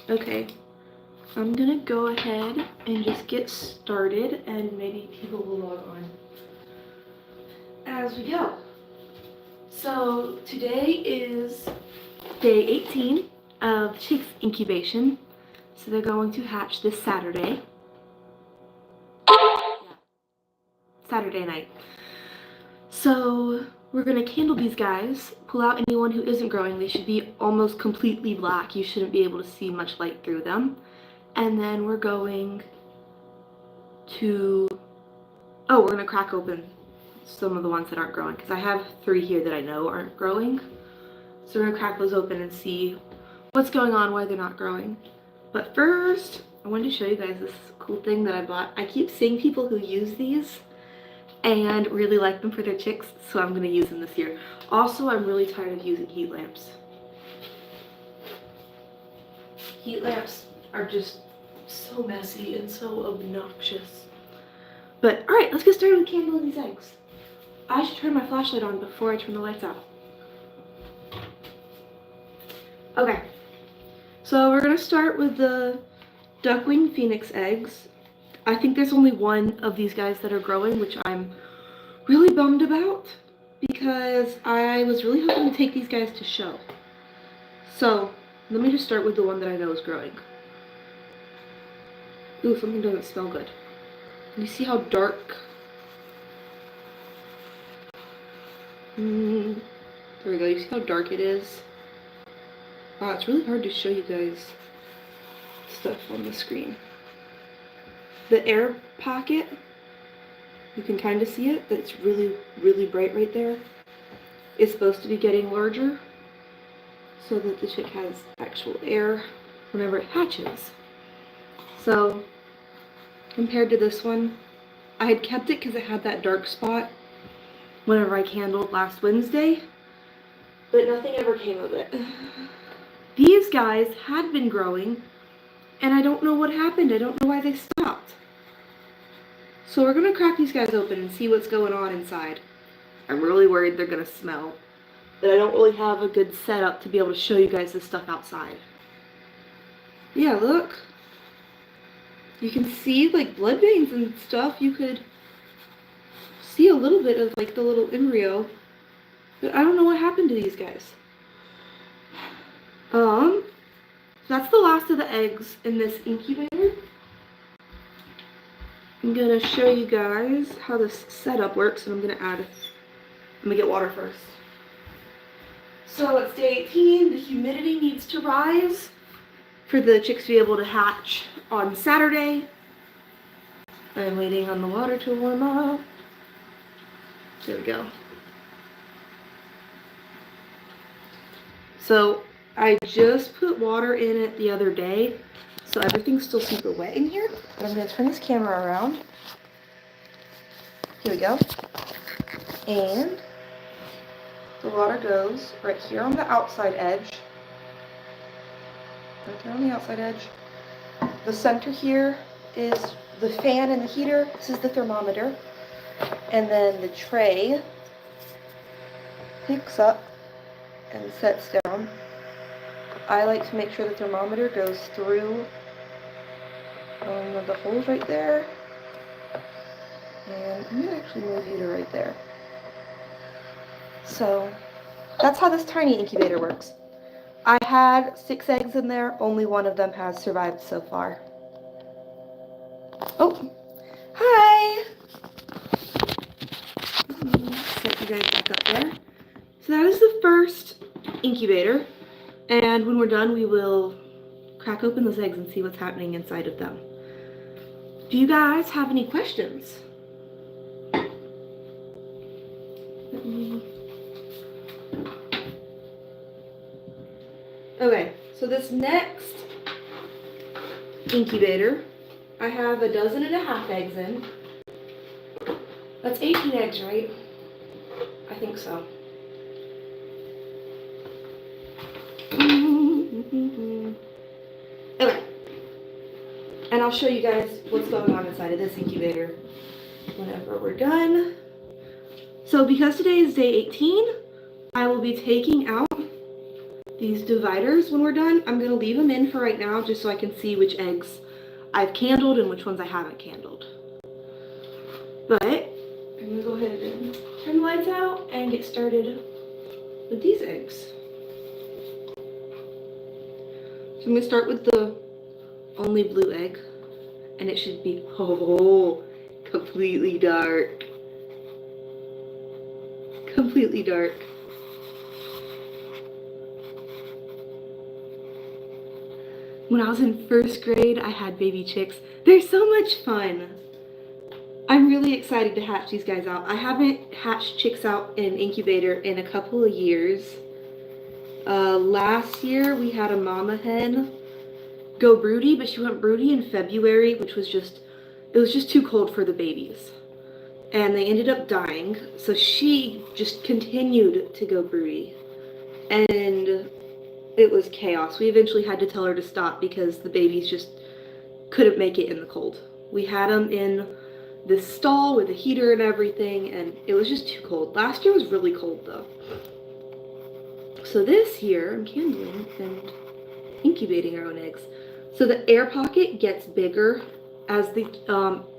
Okay, I'm gonna go ahead and just get started, and maybe people will log on as we go. So today is day 18 of chicks incubation. So they're going to hatch this Saturday. Saturday night. So we're gonna candle these guys, pull out anyone who isn't growing. They should be almost completely black. You shouldn't be able to see much light through them. And then we're going to, we're gonna crack open some of the ones that aren't growing, because I have 3 here that I know aren't growing. So we're gonna crack those open and see what's going on, why they're not growing. But first, I wanted to show you guys this cool thing that I bought. I keep seeing people who use these and really like them for their chicks, so I'm gonna use them this year. Also, I'm really tired of using heat lamps. Heat lamps are just so messy and so obnoxious. But all right, let's get started with candling these eggs. I should turn my flashlight on before I turn the lights out. Okay, so we're gonna start with the duckling phoenix eggs. I think there's only one of these guys that are growing, which I'm really bummed about, because I was really hoping to take these guys to show. So let me just start with the one that I know is growing. Ooh, something doesn't smell good. Can you see how dark? There we go. You see how dark it is? Wow, it's really hard to show you guys stuff on the screen. The air pocket, you can kind of see it. That's really, really bright right there. It's supposed to be getting larger so that the chick has actual air whenever it hatches. So compared to this one, I had kept it because it had that dark spot whenever I candled last Wednesday, but nothing ever came of it. These guys had been growing, and I don't know what happened. I don't know why they stopped. So we're gonna crack these guys open and see what's going on inside. I'm really worried they're gonna smell, but I don't really have a good setup to be able to show you guys this stuff outside. Yeah, look. You can see like blood veins and stuff. You could see a little bit of like the little embryo, but I don't know what happened to these guys. That's the last of the eggs in this incubator. I'm gonna show you guys how this setup works, and I'm gonna get water first. So it's day 18, the humidity needs to rise for the chicks to be able to hatch on Saturday. I'm waiting on the water to warm up. There we go. So I just put water in it the other day, so everything's still super wet in here. But I'm gonna turn this camera around. Here we go. And the water goes right here on the outside edge. Right there on the outside edge. The center here is the fan and the heater. This is the thermometer. And then the tray picks up and sets down. I like to make sure the thermometer goes through one of the holes right there. And I'm gonna actually move you to right there. So that's how this tiny incubator works. I had 6 eggs in there, only one of them has survived so far. Oh, hi! Set you guys back up there. So that is the first incubator, and when we're done we will crack open those eggs and see what's happening inside of them. Do you guys have any questions? Okay, so this next incubator, I have 12.5 eggs in. That's 18 eggs, right? I think so. Okay. And I'll show you guys what's going on inside of this incubator whenever we're done. So because today is day 18, I will be taking out these dividers when we're done. I'm going to leave them in for right now just so I can see which eggs I've candled and which ones I haven't candled. But I'm going to go ahead and turn the lights out and get started with these eggs. So I'm going to start with the only blue egg, and it should be completely dark. Completely dark. When I was in first grade, I had baby chicks. They're so much fun. I'm really excited to hatch these guys out. I haven't hatched chicks out in an incubator in a couple of years. Last year we had a mama hen go broody, but she went broody in February, which was it was just too cold for the babies. And they ended up dying, so she just continued to go broody. And it was chaos. We eventually had to tell her to stop because the babies just couldn't make it in the cold. We had them in this stall with a heater and everything, and it was just too cold. Last year was really cold though. So this year, I'm candling and incubating our own eggs. So the air pocket gets bigger as the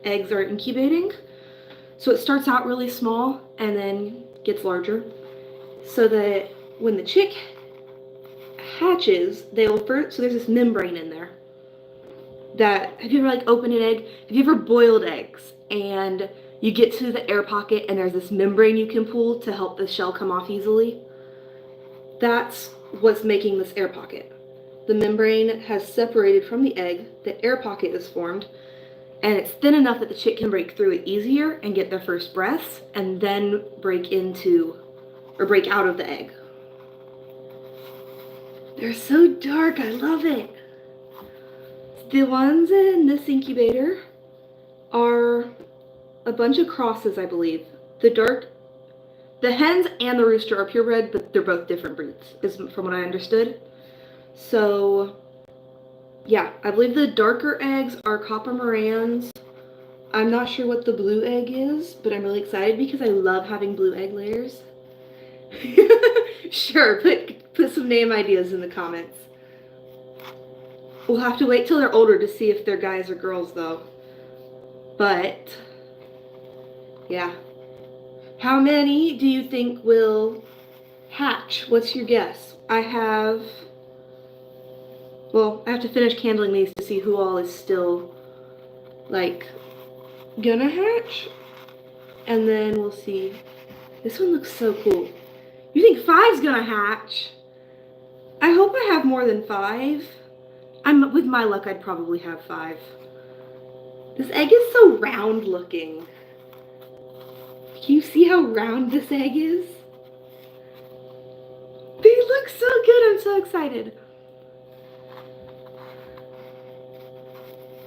eggs are incubating. So it starts out really small and then gets larger. So that when the chick hatches, so there's this membrane in there. Have you ever opened an egg? Have you ever boiled eggs and you get to the air pocket and there's this membrane you can pull to help the shell come off easily? That's what's making this air pocket. The membrane has separated from the egg, the air pocket is formed, and it's thin enough that the chick can break through it easier and get their first breaths and then break out of the egg. They're so dark, I love it. The ones in this incubator are a bunch of crosses, I believe. The hens and the rooster are purebred, but they're both different breeds, from what I understood. So, yeah, I believe the darker eggs are copper Morans. I'm not sure what the blue egg is, but I'm really excited because I love having blue egg layers. Sure, put some name ideas in the comments. We'll have to wait till they're older to see if they're guys or girls, though. But, yeah. How many do you think will hatch? What's your guess? I have to finish candling these to see who all is still, gonna hatch. And then we'll see. This one looks so cool. You think 5's gonna hatch? I hope I have more than 5. With my luck, I'd probably have 5. This egg is so round looking. Can you see how round this egg is? They look so good, I'm so excited.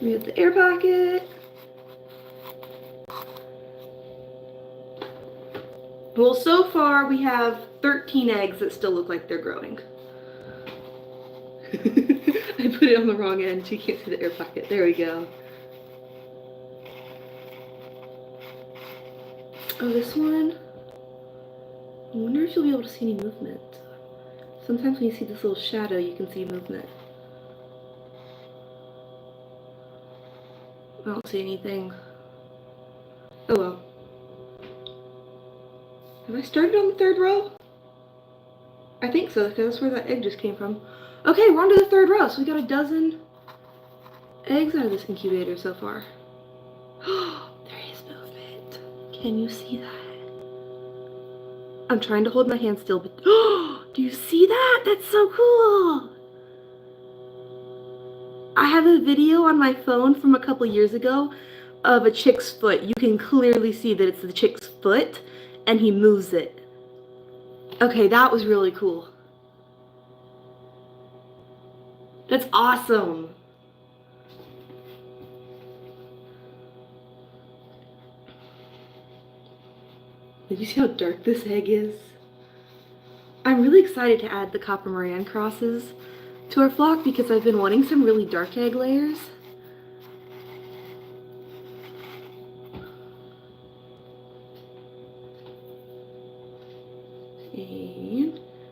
We have the air pocket. Well, so far we have 13 eggs that still look like they're growing. I put it on the wrong end so you can't see the air pocket. There we go. Oh, this one. I wonder if you'll be able to see any movement. Sometimes when you see this little shadow, you can see movement. I don't see anything. Oh well. Have I started on the 3rd row? I think so, because that's where that egg just came from. Okay, we're on to the 3rd row, so we got a dozen eggs out of this incubator so far. There is movement. Can you see that? I'm trying to hold my hand still, but do you see that? That's so cool! I have a video on my phone from a couple years ago of a chick's foot. You can clearly see that it's the chick's foot, and he moves it. Okay, that was really cool. That's awesome. Did you see how dark this egg is? I'm really excited to add the copper Moran crosses to our flock because I've been wanting some really dark egg layers.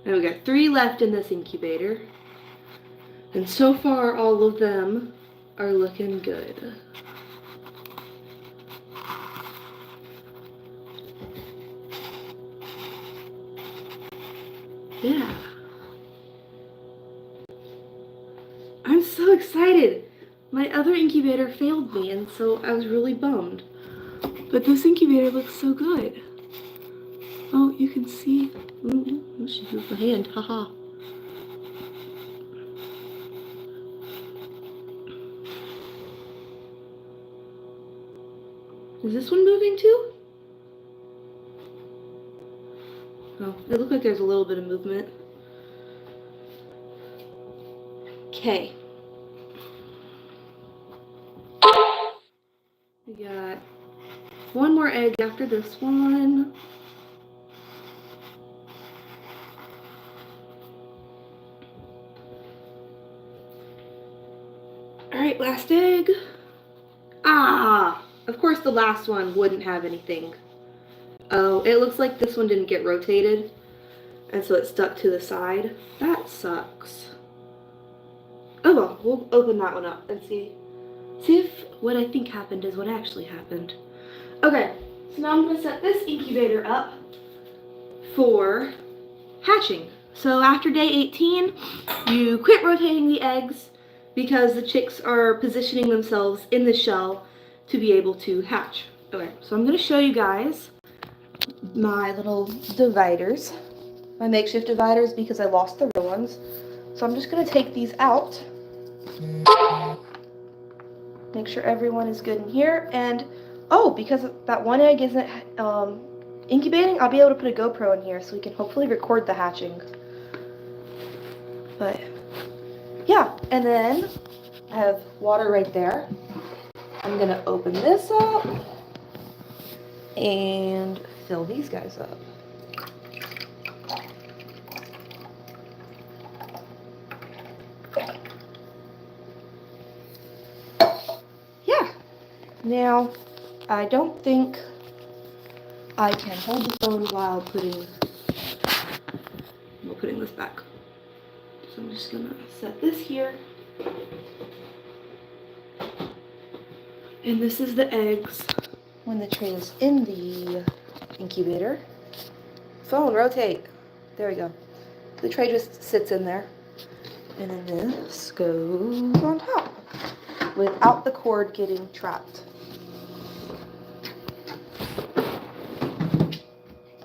And And we got 3 left in this incubator. And so far, all of them are looking good. Yeah. I'm so excited. My other incubator failed me, and so I was really bummed. But this incubator looks so good. Oh, you can see. Ooh, she moved my hand. Haha. Is this one moving too? Oh, it looks like there's a little bit of movement. Okay. We got 1 more egg after this one. Alright, last egg. Ah! Of course the last one wouldn't have anything. Oh, it looks like this one didn't get rotated, and so it stuck to the side. That sucks. Oh well, we'll open that one up and see if what I think happened is what actually happened. Okay, so now I'm going to set this incubator up for hatching. So after day 18, you quit rotating the eggs because the chicks are positioning themselves in the shell to be able to hatch. Okay, so I'm going to show you guys my little dividers, my makeshift dividers, because I lost the real ones. So I'm just going to take these out, make sure everyone is good in here, and oh, because that one egg isn't incubating, I'll be able to put a GoPro in here so we can hopefully record the hatching. But yeah, and then I have water right there. I'm going to open this up and fill these guys up. Yeah. Now, I don't think I can hold the phone while putting this back. So I'm just gonna set this here. And this is the eggs when the tray is in the incubator. Phone, rotate. There we go. The tray just sits in there. And then this goes on top without the cord getting trapped.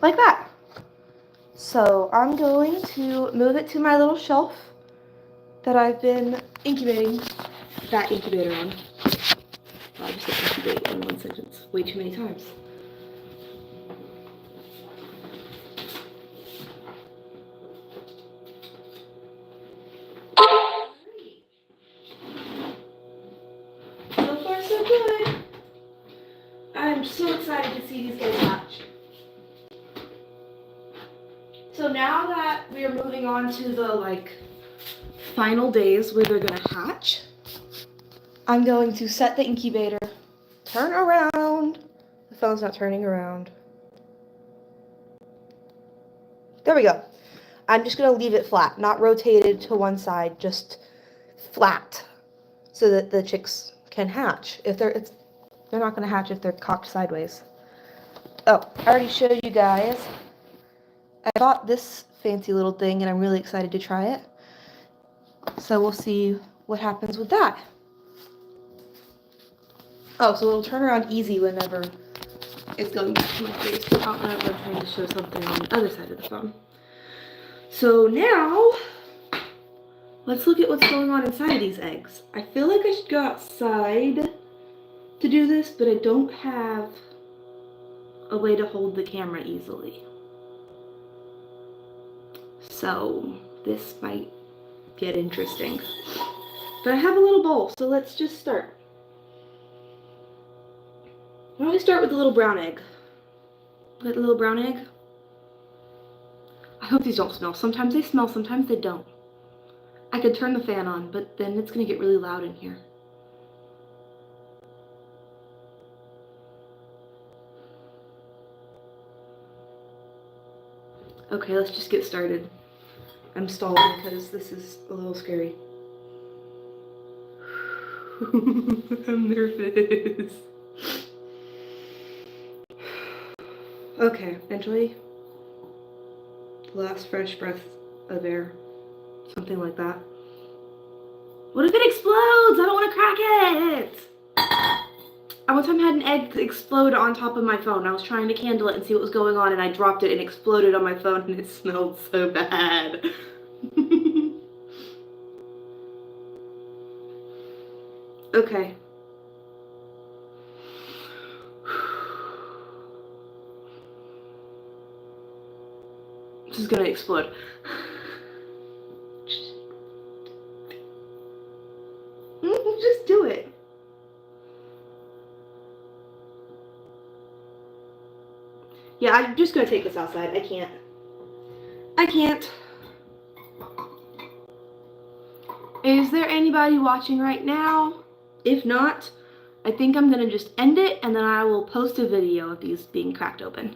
Like that. So I'm going to move it to my little shelf that I've been incubating that incubator on. I just said incubate in one sentence way too many times. So far so good. I'm so excited to see these guys hatch. So now that we are moving on to the final days where they're gonna hatch, I'm going to set the incubator, turn around. The phone's not turning around. There we go. I'm just gonna leave it flat, not rotated to one side, just flat, so that the chicks can hatch. If they're not gonna hatch if they're cocked sideways. Oh, I already showed you guys. I bought this fancy little thing and I'm really excited to try it. So we'll see what happens with that. Oh, so it'll turn around easy whenever it's going back to my face. I don't know if I'm trying to show something on the other side of the phone. So now, let's look at what's going on inside of these eggs. I feel like I should go outside to do this, but I don't have a way to hold the camera easily. So this might get interesting. But I have a little bowl, so let's just start. Why don't we start with the little brown egg? Look at the little brown egg. I hope these don't smell. Sometimes they smell, sometimes they don't. I could turn the fan on, but then it's gonna get really loud in here. Okay, let's just get started. I'm stalling because this is a little scary. I'm nervous. Okay, enjoy the last fresh breath of air. Something like that. What if it explodes? I don't want to crack it! I one time had an egg explode on top of my phone. I was trying to candle it and see what was going on, and I dropped it and exploded on my phone, and it smelled so bad. Okay. This is gonna explode. Just do it. Yeah, I'm just gonna take this outside. I can't. Is there anybody watching right now? If not, I think I'm gonna just end it and then I will post a video of these being cracked open.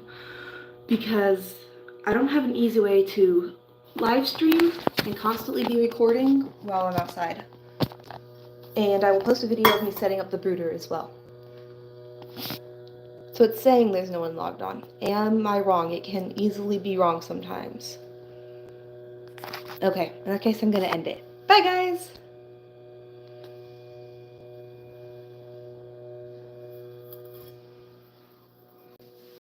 Because I don't have an easy way to live stream and constantly be recording while I'm outside. And I will post a video of me setting up the brooder as well. So it's saying there's no one logged on. Am I wrong? It can easily be wrong sometimes. Okay, in that case I'm gonna end it. Bye guys!